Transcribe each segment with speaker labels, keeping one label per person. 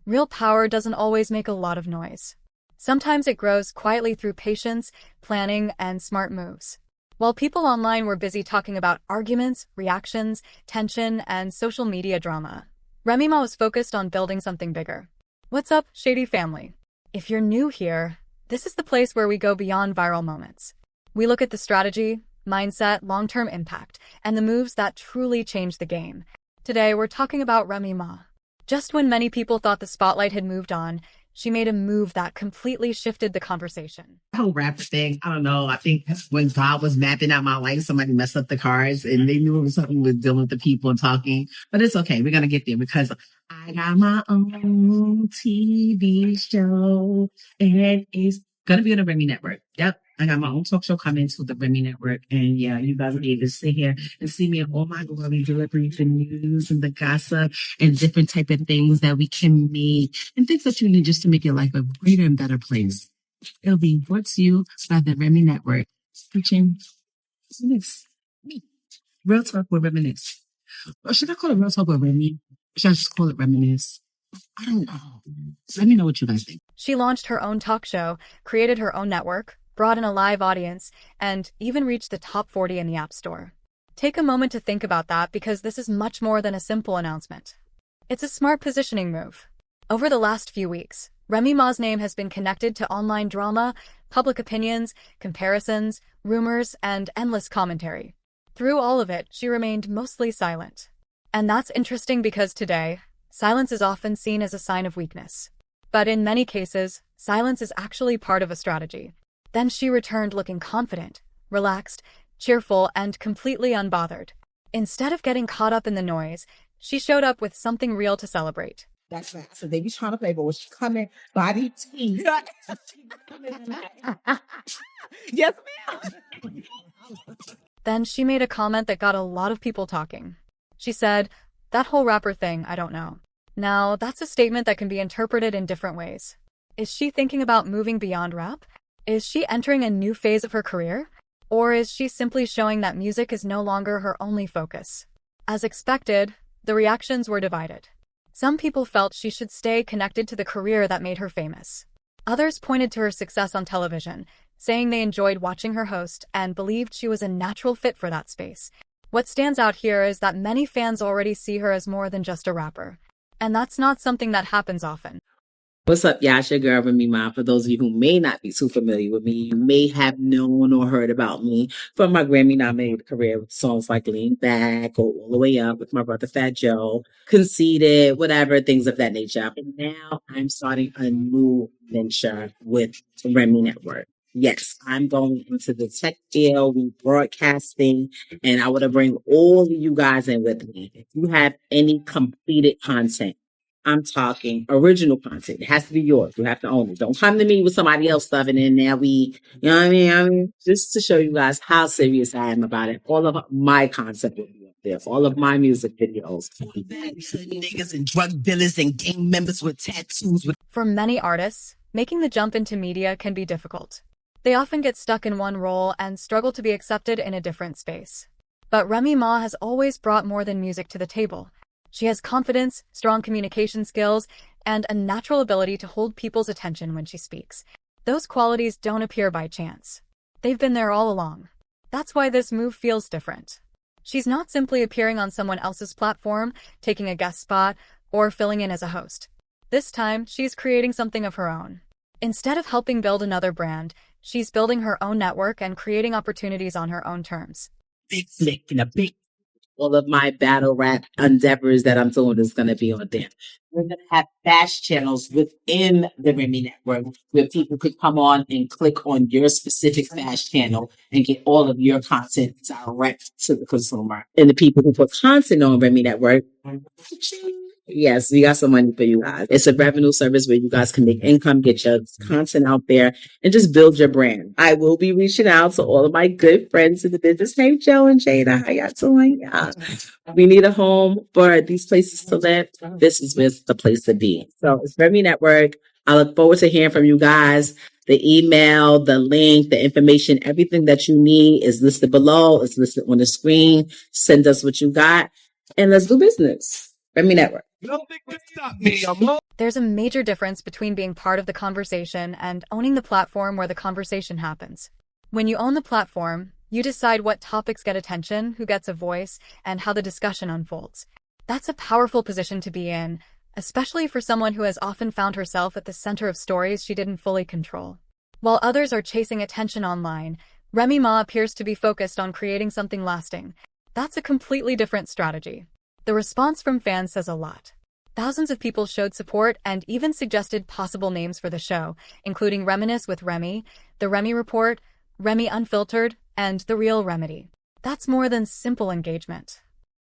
Speaker 1: Real power doesn't always make a lot of noise. Sometimes it grows quietly through patience, planning, and smart moves. While people online were busy talking about arguments, reactions, tension, and social media drama, Remy Ma was focused on building something bigger. What's up, Shady Family? If you're new here, this is the place where we go beyond viral moments. We look at the strategy, mindset, long-term impact, and the moves that truly change the game. Today, we're talking about Remy Ma. Just when many people thought the spotlight had moved on, she made a move that completely shifted the conversation.
Speaker 2: The whole rapper thing, I don't know. I think when God was mapping out my life, somebody messed up the cards and they knew it was something with dealing with the people and talking. But it's okay. We're going to get there because I got my own TV show and it's going to be on the Remy Network. Yep. I got my own talk show coming to the Remy Network. And yeah, you guys will be able to sit here and see me in all my glory, delivering the news and the gossip and different type of things that we can make and things that you need just to make your life a greater and better place. It'll be brought to you by the Remy Network, featuring Reminisce. Me. Real Talk with Reminisce. Or should I call it Real Talk with Remy? Or should I just call it Reminisce? I don't know. Let me know what you guys think.
Speaker 1: She launched her own talk show, created her own network, brought in a live audience, and even reached the top 40 in the App Store. Take a moment to think about that because this is much more than a simple announcement. It's a smart positioning move. Over the last few weeks, Remy Ma's name has been connected to online drama, public opinions, comparisons, rumors, and endless commentary. Through all of it, she remained mostly silent. And that's interesting because today, silence is often seen as a sign of weakness. But in many cases, silence is actually part of a strategy. Then she returned looking confident, relaxed, cheerful, and completely unbothered. Instead of getting caught up in the noise, she showed up with something real to celebrate.
Speaker 3: That's right. So they be trying to play, but when she coming, body tea. Yes, ma'am.
Speaker 1: Then she made a comment that got a lot of people talking. She said, "That whole rapper thing, I don't know." Now, that's a statement that can be interpreted in different ways. Is she thinking about moving beyond rap? Is she entering a new phase of her career? Or is she simply showing that music is no longer her only focus? As expected, the reactions were divided. Some people felt she should stay connected to the career that made her famous. Others pointed to her success on television, saying they enjoyed watching her host and believed she was a natural fit for that space. What stands out here is that many fans already see her as more than just a rapper. And that's not something that happens often.
Speaker 2: What's up, y'all? It's your girl, Remy Ma. For those of you who may not be too familiar with me, you may have known or heard about me from my Grammy-nominated career with songs like Lean Back or All the Way Up with my brother Fat Joe, Conceited, whatever, things of that nature. And now I'm starting a new venture with Remy Network. Yes, I'm going into the tech field, broadcasting, and I want to bring all of you guys in with me. If you have any completed content, I'm talking original content. It has to be yours. You have to own it. Don't come to me with somebody else stuff and then now we, you know what I mean? Just to show you guys how serious I am about it. All of my concept will be up there. All of my music videos. Niggas and drug dealers and gang members with tattoos.
Speaker 1: For many artists, making the jump into media can be difficult. They often get stuck in one role and struggle to be accepted in a different space. But Remy Ma has always brought more than music to the table. She has confidence, strong communication skills, and a natural ability to hold people's attention when she speaks. Those qualities don't appear by chance. They've been there all along. That's why this move feels different. She's not simply appearing on someone else's platform, taking a guest spot, or filling in as a host. This time, she's creating something of her own. Instead of helping build another brand, she's building her own network and creating opportunities on her own terms.
Speaker 2: Big flick and a big all of my battle rap endeavors that I'm doing is going to be on there. We're going to have fast channels within the Remy Network where people could come on and click on your specific fast channel and get all of your content direct to the consumer. And the people who put content on Remy Network, yes, we got some money for you guys. It's a revenue service where you guys can make income, get your content out there, and just build your brand. I will be reaching out to all of my good friends in the business. Hey, Joe and Jada, how y'all doing? We need a home for these places to live. This is the place to be. So it's Remy Network. I look forward to hearing from you guys. The email, the link, the information, everything that you need is listed below. It's listed on the screen. Send us what you got, and let's do business. Remy Network.
Speaker 1: There's a major difference between being part of the conversation and owning the platform where the conversation happens. When you own the platform, you decide what topics get attention, who gets a voice, and how the discussion unfolds. That's a powerful position to be in, especially for someone who has often found herself at the center of stories she didn't fully control. While others are chasing attention online, Remy Ma appears to be focused on creating something lasting. That's a completely different strategy. The response from fans says a lot. Thousands of people showed support and even suggested possible names for the show, including Reminisce with Remy, The Remy Report, Remy Unfiltered, and The Real Remedy. That's more than simple engagement.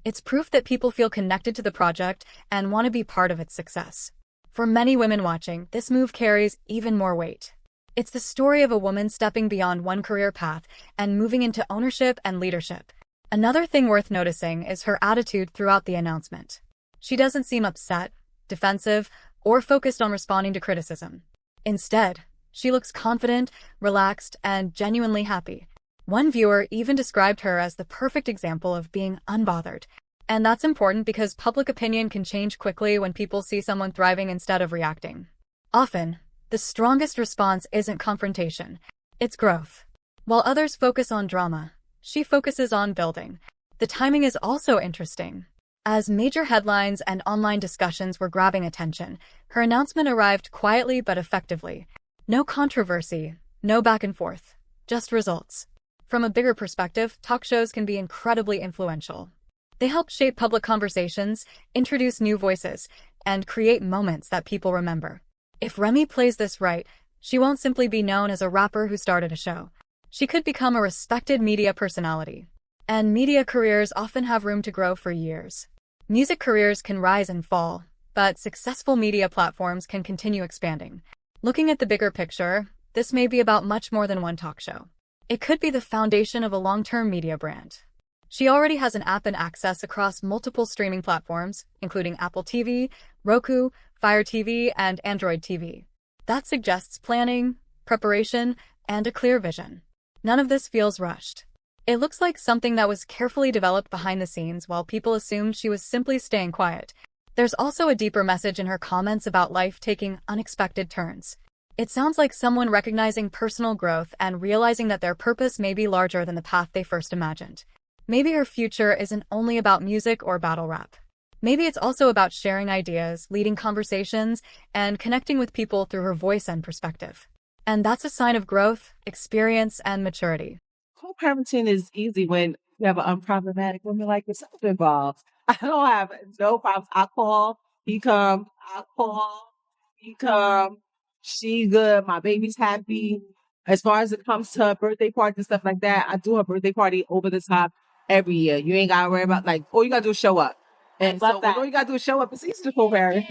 Speaker 1: It's proof that people feel connected to the project and want to be part of its success. For many women watching, this move carries even more weight. It's the story of a woman stepping beyond one career path and moving into ownership and leadership. Another thing worth noticing is her attitude throughout the announcement. She doesn't seem upset, defensive, or focused on responding to criticism. Instead, she looks confident, relaxed, and genuinely happy. One viewer even described her as the perfect example of being unbothered. And that's important because public opinion can change quickly when people see someone thriving instead of reacting. Often, the strongest response isn't confrontation, it's growth. While others focus on drama, she focuses on building. The timing is also interesting. As major headlines and online discussions were grabbing attention, her announcement arrived quietly but effectively. No controversy, no back and forth, just results. From a bigger perspective, talk shows can be incredibly influential. They help shape public conversations, introduce new voices, and create moments that people remember. If Remy plays this right, she won't simply be known as a rapper who started a show. She could become a respected media personality. And media careers often have room to grow for years. Music careers can rise and fall, but successful media platforms can continue expanding. Looking at the bigger picture, this may be about much more than one talk show. It could be the foundation of a long-term media brand. She already has an app and access across multiple streaming platforms, including Apple TV, Roku, Fire TV, and Android TV. That suggests planning, preparation, and a clear vision. None of this feels rushed. It looks like something that was carefully developed behind the scenes while people assumed she was simply staying quiet. There's also a deeper message in her comments about life taking unexpected turns. It sounds like someone recognizing personal growth and realizing that their purpose may be larger than the path they first imagined. Maybe her future isn't only about music or battle rap. Maybe it's also about sharing ideas, leading conversations, and connecting with people through her voice and perspective. And that's a sign of growth, experience, and maturity.
Speaker 3: Co-parenting is easy when you have an unproblematic woman like yourself involved. I don't have no problems. I call, he come, I call, he come, she good, my baby's happy. As far as it comes to her birthday party and stuff like that, I do her birthday party over the top every year. You ain't gotta worry about all you gotta do is show up. And so all you gotta do is show up. It's easy to co-parent.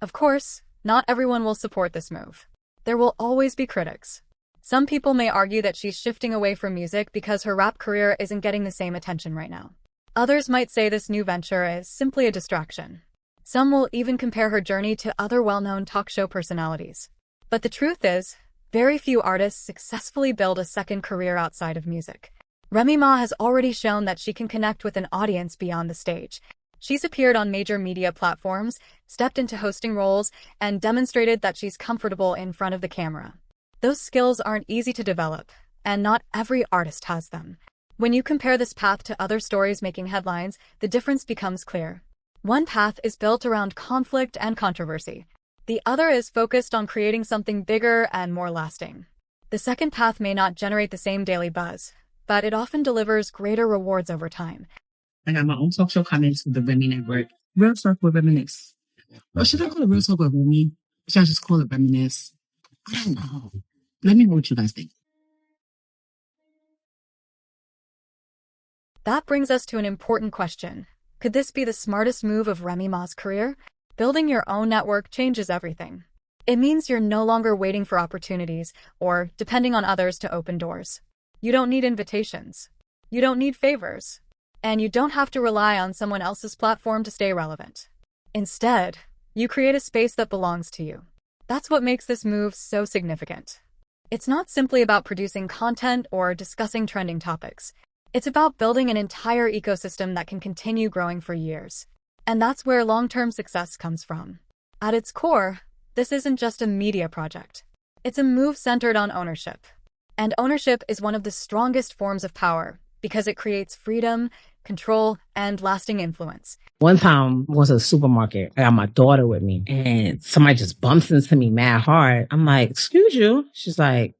Speaker 1: Of course, not everyone will support this move. There will always be critics. Some people may argue that she's shifting away from music because her rap career isn't getting the same attention right now. Others might say this new venture is simply a distraction. Some will even compare her journey to other well-known talk show personalities. But the truth is, very few artists successfully build a second career outside of music. Remy Ma has already shown that she can connect with an audience beyond the stage. She's appeared on major media platforms, stepped into hosting roles, and demonstrated that she's comfortable in front of the camera. Those skills aren't easy to develop, and not every artist has them. When you compare this path to other stories making headlines, the difference becomes clear. One path is built around conflict and controversy. The other is focused on creating something bigger and more lasting. The second path may not generate the same daily buzz, but it often delivers greater rewards over time.
Speaker 4: I got my own talk show coming to the Remy Network. Real Talk with Reminisce. Or should I call it Real Talk with Remy? Should I just call it Reminisce? I don't know. Let me know what you guys think.
Speaker 1: That brings us to an important question. Could this be the smartest move of Remy Ma's career? Building your own network changes everything. It means you're no longer waiting for opportunities or depending on others to open doors. You don't need invitations. You don't need favors. And you don't have to rely on someone else's platform to stay relevant. Instead, you create a space that belongs to you. That's what makes this move so significant. It's not simply about producing content or discussing trending topics. It's about building an entire ecosystem that can continue growing for years. And that's where long-term success comes from. At its core, this isn't just a media project. It's a move centered on ownership. And ownership is one of the strongest forms of power because it creates freedom, control, and lasting influence.
Speaker 2: One time I was at a supermarket. I got my daughter with me and somebody just bumps into me mad hard. I'm like, excuse you. She's like,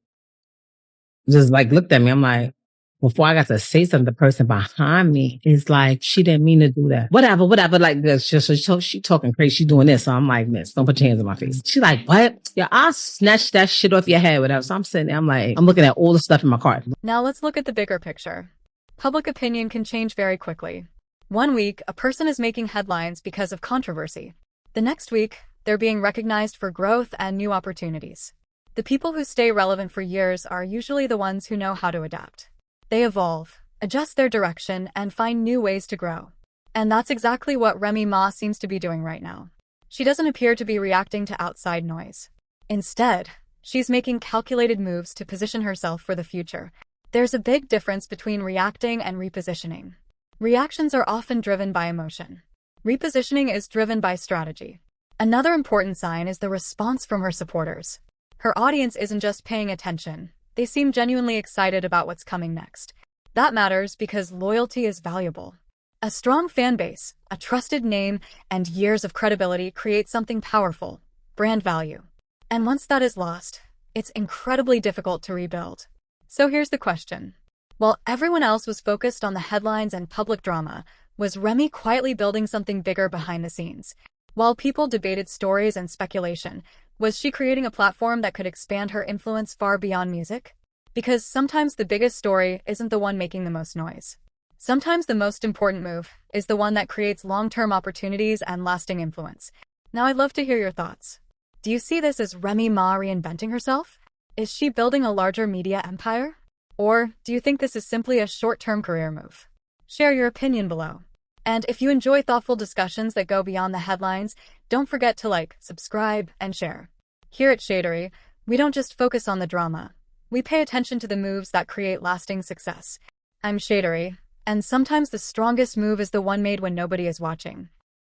Speaker 2: just like looked at me. I'm like, before I got to say something, the person behind me is like, she didn't mean to do that. Whatever. Like this. She talking crazy. She doing this. So I'm like, miss, don't put your hands in my face. She's like, what? Yeah, I'll snatch that shit off your head, whatever. So I'm sitting there. I'm like, I'm looking at all the stuff in my cart.
Speaker 1: Now let's look at the bigger picture. Public opinion can change very quickly. One week, a person is making headlines because of controversy. The next week, they're being recognized for growth and new opportunities. The people who stay relevant for years are usually the ones who know how to adapt. They evolve, adjust their direction, and find new ways to grow. And that's exactly what Remy Ma seems to be doing right now. She doesn't appear to be reacting to outside noise. Instead, she's making calculated moves to position herself for the future. There's a big difference between reacting and repositioning. Reactions are often driven by emotion. Repositioning is driven by strategy. Another important sign is the response from her supporters. Her audience isn't just paying attention. They seem genuinely excited about what's coming next. That matters because loyalty is valuable. A strong fan base, a trusted name, and years of credibility create something powerful, brand value. And once that is lost, it's incredibly difficult to rebuild. So here's the question. While everyone else was focused on the headlines and public drama, was Remy quietly building something bigger behind the scenes? While people debated stories and speculation, was she creating a platform that could expand her influence far beyond music? Because sometimes the biggest story isn't the one making the most noise. Sometimes the most important move is the one that creates long-term opportunities and lasting influence. Now I'd love to hear your thoughts. Do you see this as Remy Ma reinventing herself? Is she building a larger media empire? Or do you think this is simply a short-term career move? Share your opinion below. And if you enjoy thoughtful discussions that go beyond the headlines, don't forget to like, subscribe, and share. Here at Shadery, we don't just focus on the drama. We pay attention to the moves that create lasting success. I'm Shadery, and sometimes the strongest move is the one made when nobody is watching.